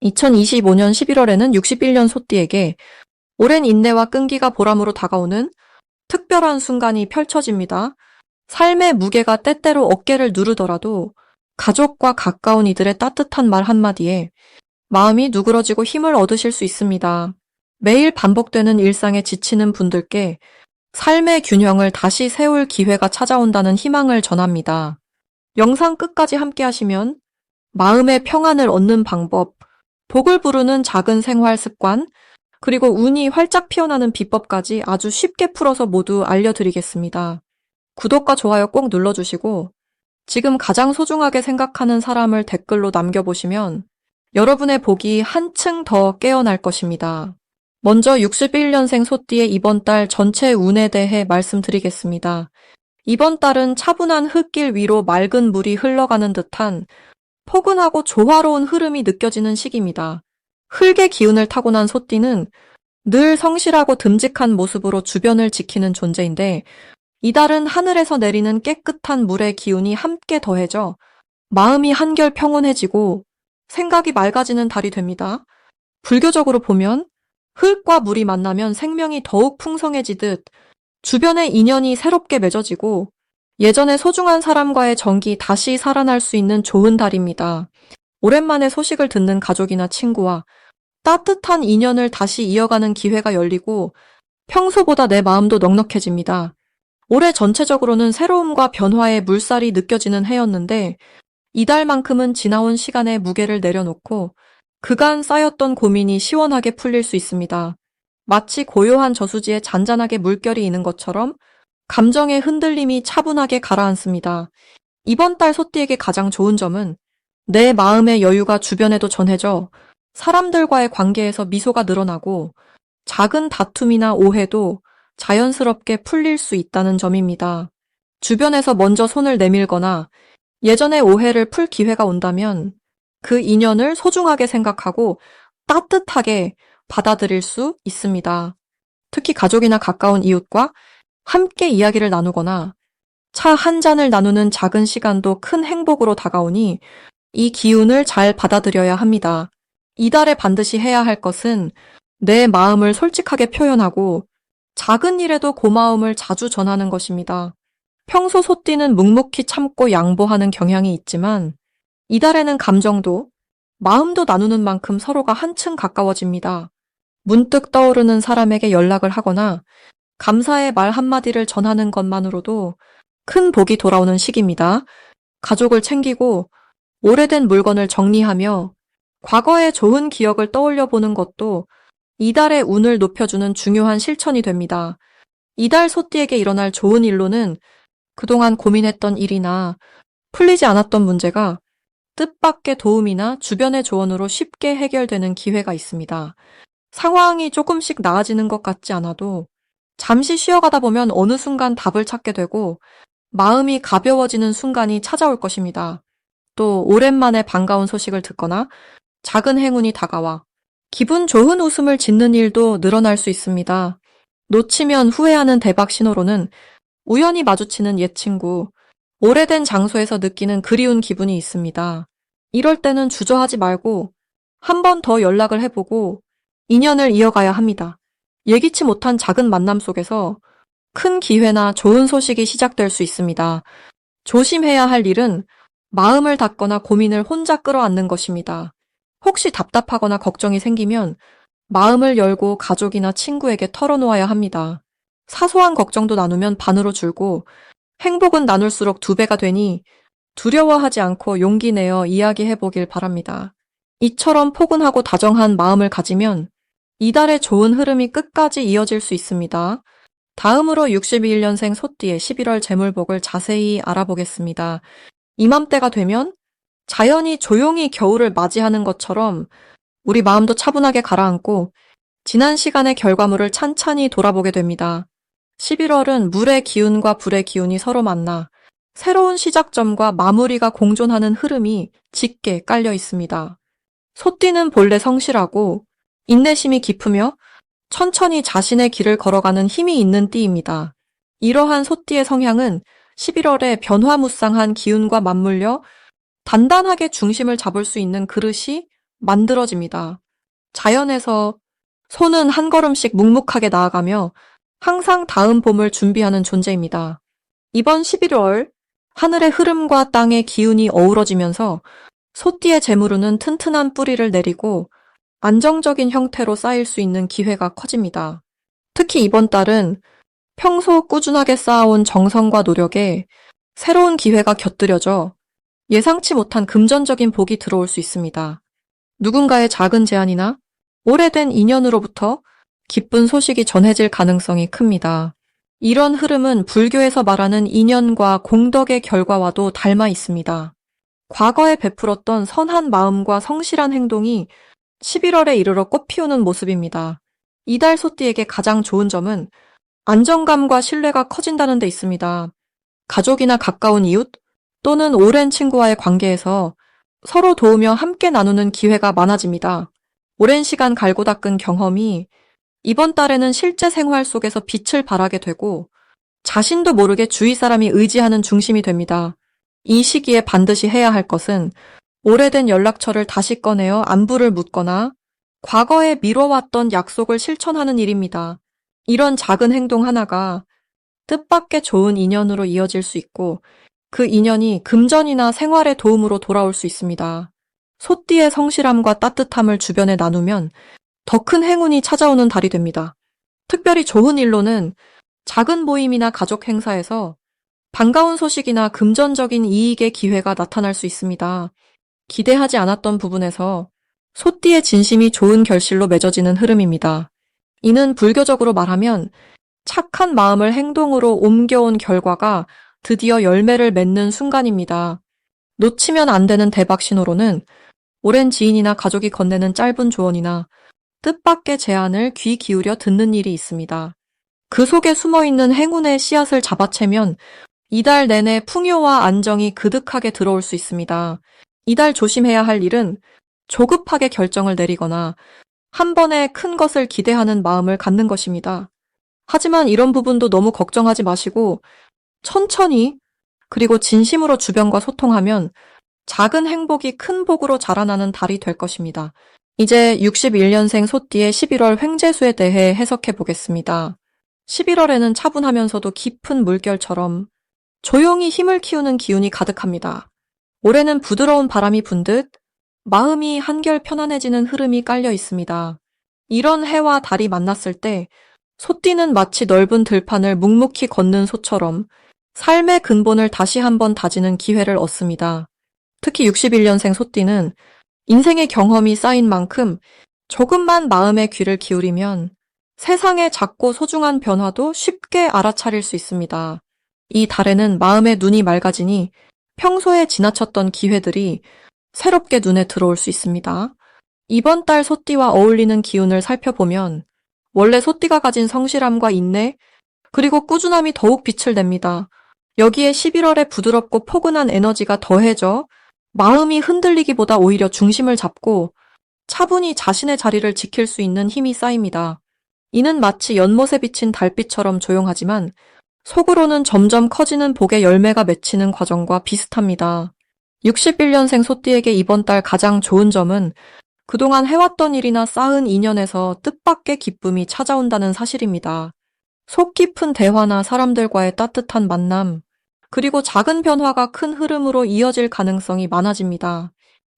2025년 11월에는 61년 소띠에게 오랜 인내와 끈기가 보람으로 다가오는 특별한 순간이 펼쳐집니다. 삶의 무게가 때때로 어깨를 누르더라도 가족과 가까운 이들의 따뜻한 말 한마디에 마음이 누그러지고 힘을 얻으실 수 있습니다. 매일 반복되는 일상에 지치는 분들께 삶의 균형을 다시 세울 기회가 찾아온다는 희망을 전합니다. 영상 끝까지 함께 하시면 마음의 평안을 얻는 방법, 복을 부르는 작은 생활 습관, 그리고 운이 활짝 피어나는 비법까지 아주 쉽게 풀어서 모두 알려드리겠습니다. 구독과 좋아요 꼭 눌러주시고 지금 가장 소중하게 생각하는 사람을 댓글로 남겨보시면 여러분의 복이 한층 더 깨어날 것입니다. 먼저 61년생 소띠의 이번 달 전체 운에 대해 말씀드리겠습니다. 이번 달은 차분한 흙길 위로 맑은 물이 흘러가는 듯한 포근하고 조화로운 흐름이 느껴지는 시기입니다. 흙의 기운을 타고난 소띠는 늘 성실하고 듬직한 모습으로 주변을 지키는 존재인데 이달은 하늘에서 내리는 깨끗한 물의 기운이 함께 더해져 마음이 한결 평온해지고 생각이 맑아지는 달이 됩니다. 불교적으로 보면 흙과 물이 만나면 생명이 더욱 풍성해지듯 주변의 인연이 새롭게 맺어지고 예전에 소중한 사람과의 정이 다시 살아날 수 있는 좋은 달입니다. 오랜만에 소식을 듣는 가족이나 친구와 따뜻한 인연을 다시 이어가는 기회가 열리고 평소보다 내 마음도 넉넉해집니다. 올해 전체적으로는 새로움과 변화의 물살이 느껴지는 해였는데 이달만큼은 지나온 시간의 무게를 내려놓고 그간 쌓였던 고민이 시원하게 풀릴 수 있습니다. 마치 고요한 저수지에 잔잔하게 물결이 있는 것처럼 감정의 흔들림이 차분하게 가라앉습니다. 이번 달 소띠에게 가장 좋은 점은 내 마음의 여유가 주변에도 전해져 사람들과의 관계에서 미소가 늘어나고 작은 다툼이나 오해도 자연스럽게 풀릴 수 있다는 점입니다. 주변에서 먼저 손을 내밀거나 예전의 오해를 풀 기회가 온다면 그 인연을 소중하게 생각하고 따뜻하게 받아들일 수 있습니다. 특히 가족이나 가까운 이웃과 함께 이야기를 나누거나 차 한 잔을 나누는 작은 시간도 큰 행복으로 다가오니 이 기운을 잘 받아들여야 합니다. 이달에 반드시 해야 할 것은 내 마음을 솔직하게 표현하고 작은 일에도 고마움을 자주 전하는 것입니다. 평소 소띠는 묵묵히 참고 양보하는 경향이 있지만 이달에는 감정도 마음도 나누는 만큼 서로가 한층 가까워집니다. 문득 떠오르는 사람에게 연락을 하거나 감사의 말 한마디를 전하는 것만으로도 큰 복이 돌아오는 시기입니다. 가족을 챙기고 오래된 물건을 정리하며 과거의 좋은 기억을 떠올려 보는 것도 이달의 운을 높여주는 중요한 실천이 됩니다. 이달 소띠에게 일어날 좋은 일로는 그동안 고민했던 일이나 풀리지 않았던 문제가 뜻밖의 도움이나 주변의 조언으로 쉽게 해결되는 기회가 있습니다. 상황이 조금씩 나아지는 것 같지 않아도 잠시 쉬어가다 보면 어느 순간 답을 찾게 되고 마음이 가벼워지는 순간이 찾아올 것입니다. 또 오랜만에 반가운 소식을 듣거나 작은 행운이 다가와 기분 좋은 웃음을 짓는 일도 늘어날 수 있습니다. 놓치면 후회하는 대박 신호로는 우연히 마주치는 옛 친구, 오래된 장소에서 느끼는 그리운 기분이 있습니다. 이럴 때는 주저하지 말고 한 번 더 연락을 해보고 인연을 이어가야 합니다. 예기치 못한 작은 만남 속에서 큰 기회나 좋은 소식이 시작될 수 있습니다. 조심해야 할 일은 마음을 닫거나 고민을 혼자 끌어안는 것입니다. 혹시 답답하거나 걱정이 생기면 마음을 열고 가족이나 친구에게 털어놓아야 합니다. 사소한 걱정도 나누면 반으로 줄고 행복은 나눌수록 2배가 되니 두려워하지 않고 용기 내어 이야기해보길 바랍니다. 이처럼 포근하고 다정한 마음을 가지면 이달의 좋은 흐름이 끝까지 이어질 수 있습니다. 다음으로 61년생 소띠의 11월 재물복을 자세히 알아보겠습니다. 이맘때가 되면 자연이 조용히 겨울을 맞이하는 것처럼 우리 마음도 차분하게 가라앉고 지난 시간의 결과물을 찬찬히 돌아보게 됩니다. 11월은 물의 기운과 불의 기운이 서로 만나 새로운 시작점과 마무리가 공존하는 흐름이 짙게 깔려 있습니다. 소띠는 본래 성실하고 인내심이 깊으며 천천히 자신의 길을 걸어가는 힘이 있는 띠입니다. 이러한 소띠의 성향은 11월에 변화무쌍한 기운과 맞물려 단단하게 중심을 잡을 수 있는 그릇이 만들어집니다. 자연에서 소는 한 걸음씩 묵묵하게 나아가며 항상 다음 봄을 준비하는 존재입니다. 이번 11월 하늘의 흐름과 땅의 기운이 어우러지면서 소띠의 재물운은 튼튼한 뿌리를 내리고 안정적인 형태로 쌓일 수 있는 기회가 커집니다. 특히 이번 달은 평소 꾸준하게 쌓아온 정성과 노력에 새로운 기회가 곁들여져 예상치 못한 금전적인 복이 들어올 수 있습니다. 누군가의 작은 제안이나 오래된 인연으로부터 기쁜 소식이 전해질 가능성이 큽니다. 이런 흐름은 불교에서 말하는 인연과 공덕의 결과와도 닮아 있습니다. 과거에 베풀었던 선한 마음과 성실한 행동이 11월에 이르러 꽃피우는 모습입니다. 이달 소띠에게 가장 좋은 점은 안정감과 신뢰가 커진다는 데 있습니다. 가족이나 가까운 이웃 또는 오랜 친구와의 관계에서 서로 도우며 함께 나누는 기회가 많아집니다. 오랜 시간 갈고 닦은 경험이 이번 달에는 실제 생활 속에서 빛을 발하게 되고 자신도 모르게 주위 사람이 의지하는 중심이 됩니다. 이 시기에 반드시 해야 할 것은 오래된 연락처를 다시 꺼내어 안부를 묻거나 과거에 미뤄왔던 약속을 실천하는 일입니다. 이런 작은 행동 하나가 뜻밖의 좋은 인연으로 이어질 수 있고 그 인연이 금전이나 생활의 도움으로 돌아올 수 있습니다. 소띠의 성실함과 따뜻함을 주변에 나누면 더 큰 행운이 찾아오는 달이 됩니다. 특별히 좋은 일로는 작은 모임이나 가족 행사에서 반가운 소식이나 금전적인 이익의 기회가 나타날 수 있습니다. 기대하지 않았던 부분에서 소띠의 진심이 좋은 결실로 맺어지는 흐름입니다. 이는 불교적으로 말하면 착한 마음을 행동으로 옮겨온 결과가 드디어 열매를 맺는 순간입니다. 놓치면 안 되는 대박 신호로는 오랜 지인이나 가족이 건네는 짧은 조언이나 뜻밖의 제안을 귀 기울여 듣는 일이 있습니다. 그 속에 숨어있는 행운의 씨앗을 잡아채면 이달 내내 풍요와 안정이 그득하게 들어올 수 있습니다. 이달 조심해야 할 일은 조급하게 결정을 내리거나 한 번에 큰 것을 기대하는 마음을 갖는 것입니다. 하지만 이런 부분도 너무 걱정하지 마시고 천천히 그리고 진심으로 주변과 소통하면 작은 행복이 큰 복으로 자라나는 달이 될 것입니다. 이제 61년생 소띠의 11월 횡재수에 대해 해석해 보겠습니다. 11월에는 차분하면서도 깊은 물결처럼 조용히 힘을 키우는 기운이 가득합니다. 올해는 부드러운 바람이 분 듯 마음이 한결 편안해지는 흐름이 깔려 있습니다. 이런 해와 달이 만났을 때 소띠는 마치 넓은 들판을 묵묵히 걷는 소처럼 삶의 근본을 다시 한번 다지는 기회를 얻습니다. 특히 61년생 소띠는 인생의 경험이 쌓인 만큼 조금만 마음의 귀를 기울이면 세상의 작고 소중한 변화도 쉽게 알아차릴 수 있습니다. 이 달에는 마음의 눈이 맑아지니 평소에 지나쳤던 기회들이 새롭게 눈에 들어올 수 있습니다. 이번 달 소띠와 어울리는 기운을 살펴보면 원래 소띠가 가진 성실함과 인내 그리고 꾸준함이 더욱 빛을 냅니다. 여기에 11월의 부드럽고 포근한 에너지가 더해져 마음이 흔들리기보다 오히려 중심을 잡고 차분히 자신의 자리를 지킬 수 있는 힘이 쌓입니다. 이는 마치 연못에 비친 달빛처럼 조용하지만 속으로는 점점 커지는 복의 열매가 맺히는 과정과 비슷합니다. 61년생 소띠에게 이번 달 가장 좋은 점은 그동안 해왔던 일이나 쌓은 인연에서 뜻밖의 기쁨이 찾아온다는 사실입니다. 속 깊은 대화나 사람들과의 따뜻한 만남, 그리고 작은 변화가 큰 흐름으로 이어질 가능성이 많아집니다.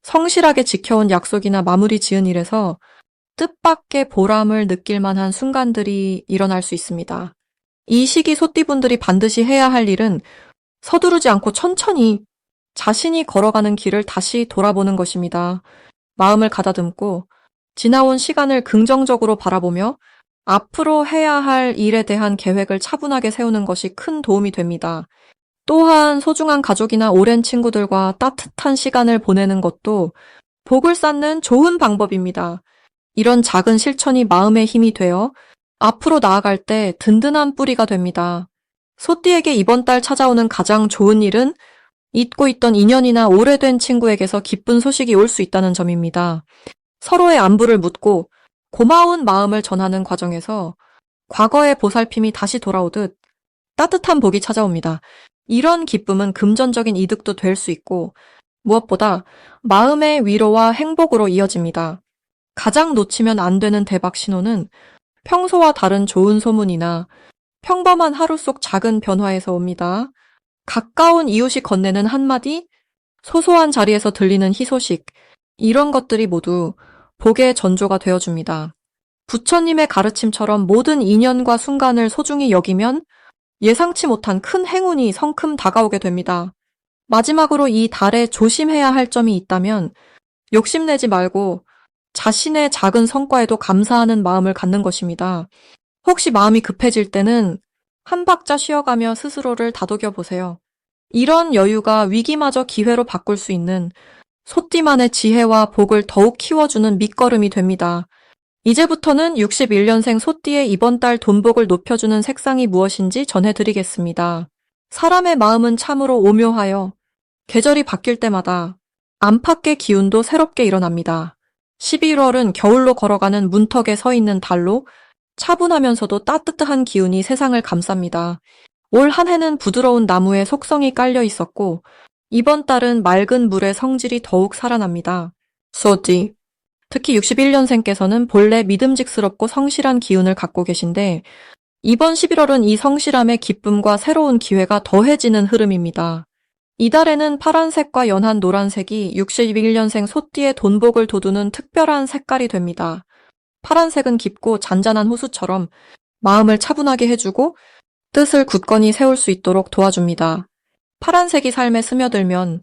성실하게 지켜온 약속이나 마무리 지은 일에서 뜻밖의 보람을 느낄 만한 순간들이 일어날 수 있습니다. 이 시기 소띠분들이 반드시 해야 할 일은 서두르지 않고 천천히 자신이 걸어가는 길을 다시 돌아보는 것입니다. 마음을 가다듬고 지나온 시간을 긍정적으로 바라보며 앞으로 해야 할 일에 대한 계획을 차분하게 세우는 것이 큰 도움이 됩니다. 또한 소중한 가족이나 오랜 친구들과 따뜻한 시간을 보내는 것도 복을 쌓는 좋은 방법입니다. 이런 작은 실천이 마음의 힘이 되어 앞으로 나아갈 때 든든한 뿌리가 됩니다. 소띠에게 이번 달 찾아오는 가장 좋은 일은 잊고 있던 인연이나 오래된 친구에게서 기쁜 소식이 올 수 있다는 점입니다. 서로의 안부를 묻고 고마운 마음을 전하는 과정에서 과거의 보살핌이 다시 돌아오듯 따뜻한 복이 찾아옵니다. 이런 기쁨은 금전적인 이득도 될 수 있고 무엇보다 마음의 위로와 행복으로 이어집니다. 가장 놓치면 안 되는 대박 신호는 평소와 다른 좋은 소문이나 평범한 하루 속 작은 변화에서 옵니다. 가까운 이웃이 건네는 한마디, 소소한 자리에서 들리는 희소식, 이런 것들이 모두 복의 전조가 되어줍니다. 부처님의 가르침처럼 모든 인연과 순간을 소중히 여기면 예상치 못한 큰 행운이 성큼 다가오게 됩니다. 마지막으로 이 달에 조심해야 할 점이 있다면 욕심내지 말고 자신의 작은 성과에도 감사하는 마음을 갖는 것입니다. 혹시 마음이 급해질 때는 한 박자 쉬어가며 스스로를 다독여 보세요. 이런 여유가 위기마저 기회로 바꿀 수 있는 소띠만의 지혜와 복을 더욱 키워주는 밑거름이 됩니다. 이제부터는 61년생 소띠의 이번 달 돈복을 높여주는 색상이 무엇인지 전해드리겠습니다. 사람의 마음은 참으로 오묘하여 계절이 바뀔 때마다 안팎의 기운도 새롭게 일어납니다. 11월은 겨울로 걸어가는 문턱에 서 있는 달로 차분하면서도 따뜻한 기운이 세상을 감쌉니다. 올 한 해는 부드러운 나무에 속성이 깔려 있었고 이번 달은 맑은 물의 성질이 더욱 살아납니다. 소띠, 특히 61년생께서는 본래 믿음직스럽고 성실한 기운을 갖고 계신데 이번 11월은 이 성실함의 기쁨과 새로운 기회가 더해지는 흐름입니다. 이달에는 파란색과 연한 노란색이 61년생 소띠의 돈복을 돋우는 특별한 색깔이 됩니다. 파란색은 깊고 잔잔한 호수처럼 마음을 차분하게 해주고 뜻을 굳건히 세울 수 있도록 도와줍니다. 파란색이 삶에 스며들면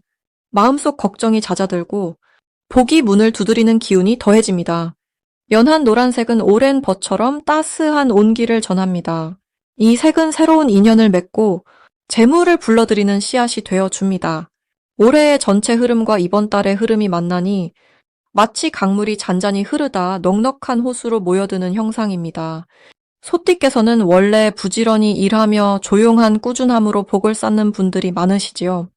마음속 걱정이 잦아들고 복이 문을 두드리는 기운이 더해집니다. 연한 노란색은 오랜 벚처럼 따스한 온기를 전합니다. 이 색은 새로운 인연을 맺고 재물을 불러들이는 씨앗이 되어줍니다. 올해의 전체 흐름과 이번 달의 흐름이 만나니 마치 강물이 잔잔히 흐르다 넉넉한 호수로 모여드는 형상입니다. 소띠께서는 원래 부지런히 일하며 조용한 꾸준함으로 복을 쌓는 분들이 많으시지요.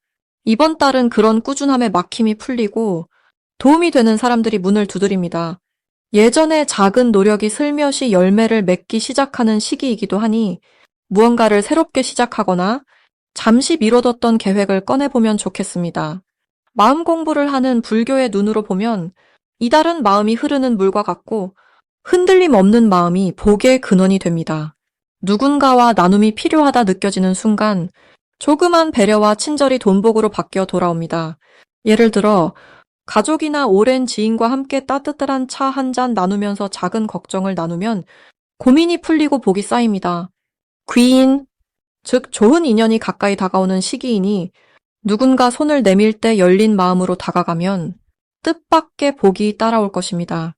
이번 달은 그런 꾸준함에 막힘이 풀리고 도움이 되는 사람들이 문을 두드립니다. 예전에 작은 노력이 슬며시 열매를 맺기 시작하는 시기이기도 하니 무언가를 새롭게 시작하거나 잠시 미뤄뒀던 계획을 꺼내보면 좋겠습니다. 마음 공부를 하는 불교의 눈으로 보면 이달은 마음이 흐르는 물과 같고 흔들림 없는 마음이 복의 근원이 됩니다. 누군가와 나눔이 필요하다 느껴지는 순간 조그만 배려와 친절이 돈복으로 바뀌어 돌아옵니다. 예를 들어 가족이나 오랜 지인과 함께 따뜻한 차 한 잔 나누면서 작은 걱정을 나누면 고민이 풀리고 복이 쌓입니다. 귀인, 즉 좋은 인연이 가까이 다가오는 시기이니 누군가 손을 내밀 때 열린 마음으로 다가가면 뜻밖의 복이 따라올 것입니다.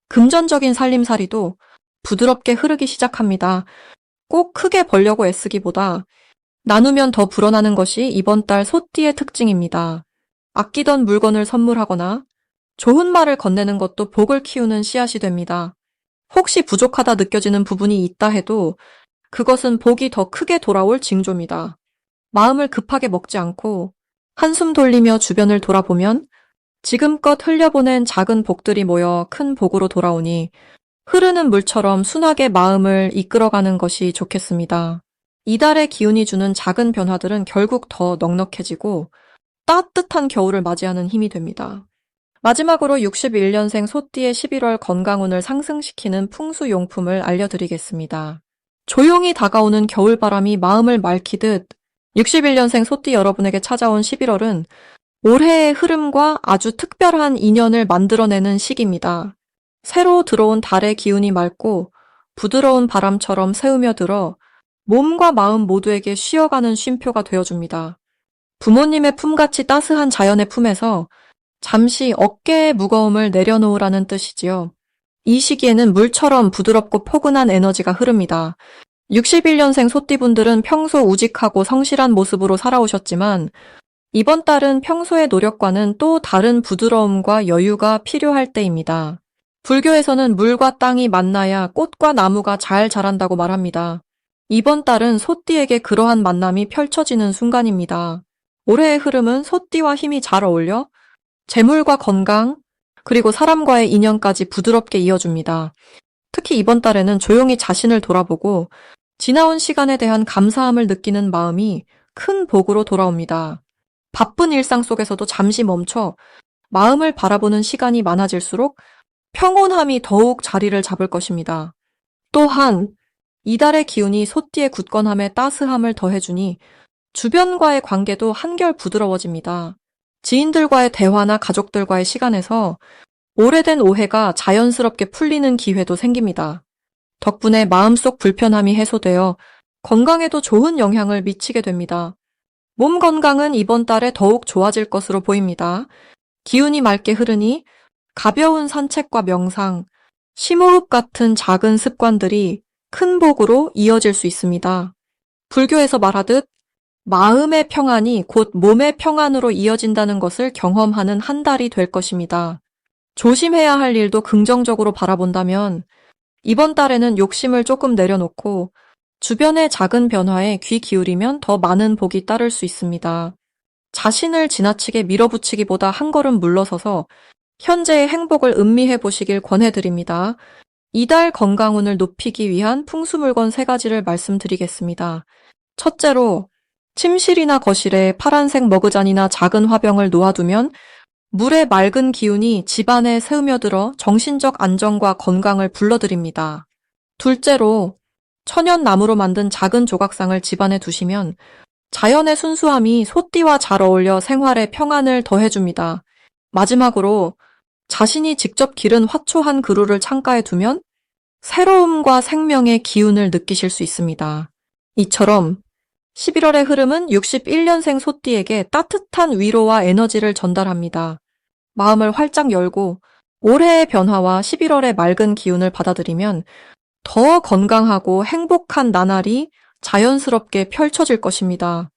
금전적인 살림살이도 부드럽게 흐르기 시작합니다. 꼭 크게 벌려고 애쓰기보다 나누면 더 불어나는 것이 이번 달 소띠의 특징입니다. 아끼던 물건을 선물하거나 좋은 말을 건네는 것도 복을 키우는 씨앗이 됩니다. 혹시 부족하다 느껴지는 부분이 있다 해도 그것은 복이 더 크게 돌아올 징조입니다. 마음을 급하게 먹지 않고 한숨 돌리며 주변을 돌아보면 지금껏 흘려보낸 작은 복들이 모여 큰 복으로 돌아오니 흐르는 물처럼 순하게 마음을 이끌어가는 것이 좋겠습니다. 이달의 기운이 주는 작은 변화들은 결국 더 넉넉해지고 따뜻한 겨울을 맞이하는 힘이 됩니다. 마지막으로 61년생 소띠의 11월 건강운을 상승시키는 풍수용품을 알려드리겠습니다. 조용히 다가오는 겨울바람이 마음을 맑히듯 61년생 소띠 여러분에게 찾아온 11월은 올해의 흐름과 아주 특별한 인연을 만들어내는 시기입니다. 새로 들어온 달의 기운이 맑고 부드러운 바람처럼 새우며 들어 몸과 마음 모두에게 쉬어가는 쉼표가 되어줍니다. 부모님의 품같이 따스한 자연의 품에서 잠시 어깨의 무거움을 내려놓으라는 뜻이지요. 이 시기에는 물처럼 부드럽고 포근한 에너지가 흐릅니다. 61년생 소띠분들은 평소 우직하고 성실한 모습으로 살아오셨지만 이번 달은 평소의 노력과는 또 다른 부드러움과 여유가 필요할 때입니다. 불교에서는 물과 땅이 만나야 꽃과 나무가 잘 자란다고 말합니다. 이번 달은 소띠에게 그러한 만남이 펼쳐지는 순간입니다. 올해의 흐름은 소띠와 힘이 잘 어울려 재물과 건강, 그리고 사람과의 인연까지 부드럽게 이어줍니다. 특히 이번 달에는 조용히 자신을 돌아보고 지나온 시간에 대한 감사함을 느끼는 마음이 큰 복으로 돌아옵니다. 바쁜 일상 속에서도 잠시 멈춰 마음을 바라보는 시간이 많아질수록 평온함이 더욱 자리를 잡을 것입니다. 또한 이달의 기운이 소띠의 굳건함에 따스함을 더해주니 주변과의 관계도 한결 부드러워집니다. 지인들과의 대화나 가족들과의 시간에서 오래된 오해가 자연스럽게 풀리는 기회도 생깁니다. 덕분에 마음속 불편함이 해소되어 건강에도 좋은 영향을 미치게 됩니다. 몸 건강은 이번 달에 더욱 좋아질 것으로 보입니다. 기운이 맑게 흐르니 가벼운 산책과 명상, 심호흡 같은 작은 습관들이 큰 복으로 이어질 수 있습니다. 불교에서 말하듯 마음의 평안이 곧 몸의 평안으로 이어진다는 것을 경험하는 한 달이 될 것입니다. 조심해야 할 일도 긍정적으로 바라본다면 이번 달에는 욕심을 조금 내려놓고 주변의 작은 변화에 귀 기울이면 더 많은 복이 따를 수 있습니다. 자신을 지나치게 밀어붙이기보다 한 걸음 물러서서 현재의 행복을 음미해 보시길 권해드립니다. 이달 건강운을 높이기 위한 풍수물건 3가지를 말씀드리겠습니다. 첫째로, 침실이나 거실에 파란색 머그잔이나 작은 화병을 놓아두면 물의 맑은 기운이 집안에 스며들어 정신적 안정과 건강을 불러들입니다. 둘째로, 천연 나무로 만든 작은 조각상을 집안에 두시면 자연의 순수함이 소띠와 잘 어울려 생활에 평안을 더해줍니다. 마지막으로, 자신이 직접 기른 화초한 그루를 창가에 두면 새로움과 생명의 기운을 느끼실 수 있습니다. 이처럼 11월의 흐름은 61년생 소띠에게 따뜻한 위로와 에너지를 전달합니다. 마음을 활짝 열고 올해의 변화와 11월의 맑은 기운을 받아들이면 더 건강하고 행복한 나날이 자연스럽게 펼쳐질 것입니다.